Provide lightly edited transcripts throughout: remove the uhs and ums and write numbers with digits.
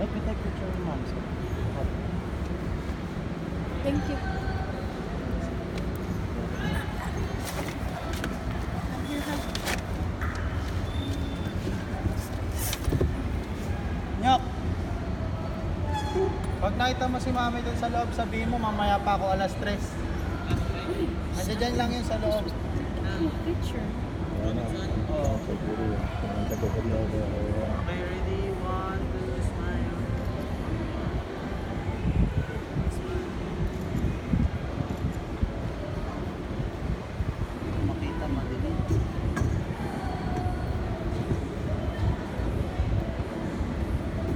Let me take picture of mom. So. Thank you. Nyok! Pag nakita mo si mami dun sa loob, sabihin mo mamaya pa ako alas 3. Nandiyan lang yun sa loob. Picture. Oo. Okay, ready? 1, 2, smile. Makita, madilim.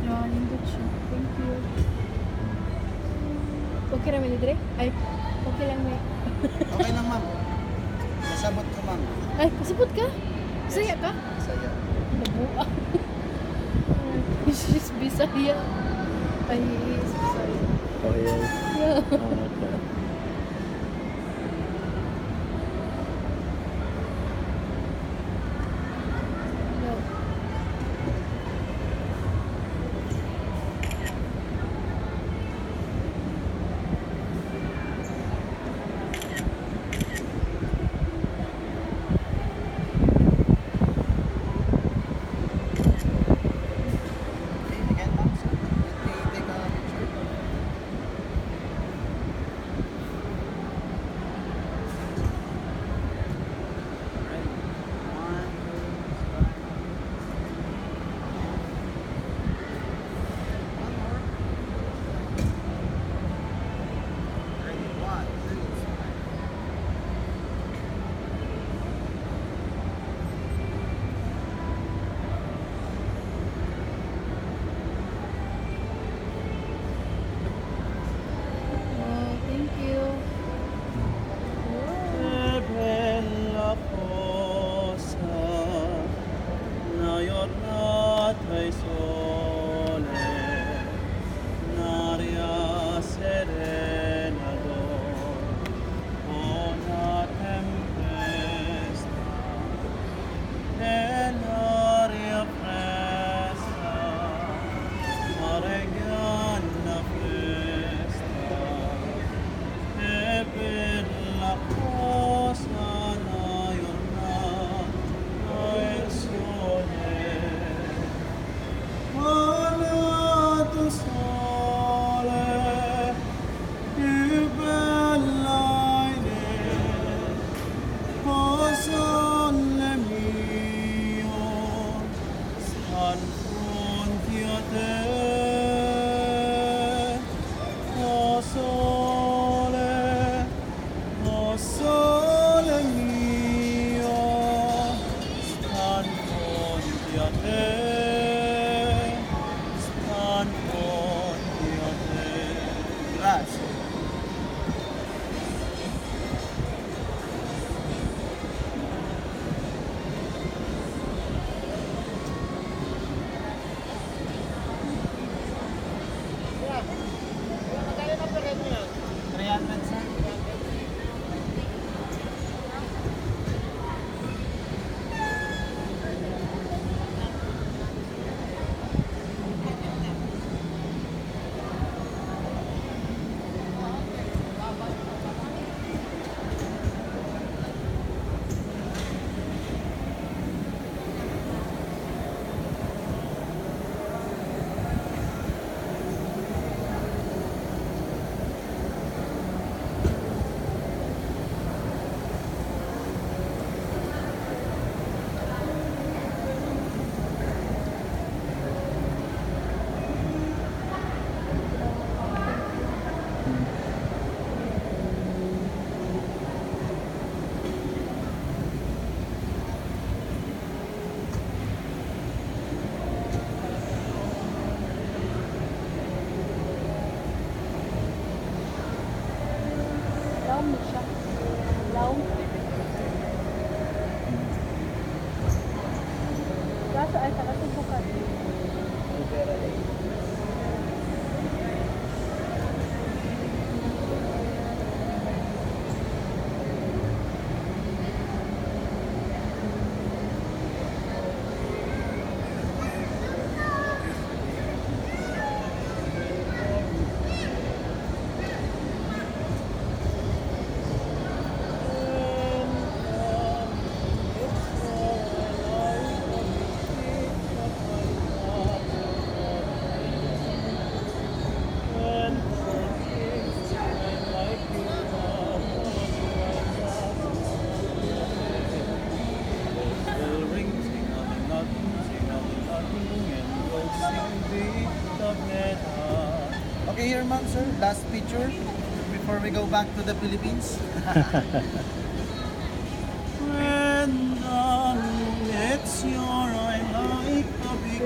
Yeah, lindot siya. Thank you. Okay naman dire? Ay, okay lang may. Okay lang, ma'am. Nasabot ko, ma'am. Ay, pasipot ka? Saya ka? Saya. Nabuang. She's Bisaya. Ay, is Bisaya. Oh, yes. Yeah. Okay. No. Okay, again, ma'am. So, let me take a picture. Ready? 1, 2, one more. Ready? 1, 2, smile. Oh, thank you. Che bella cosa, una giornata e sole, un'aria serena dopo una tempesta, e l'aria fresca, mare ghianna fresca. Che bella cosa la giornata e il sole, guarda tu sole, più bella in te, oh sole mio, stan fronte a te. Oh sole mio, stan fronte a te, stan fronte a te. Grazie. Laom mo siya. Laom. Kaso ay sakasubukan. Okay here, ma'am, sir. Last picture before we go back to the Philippines. When the moon hits your eye like a big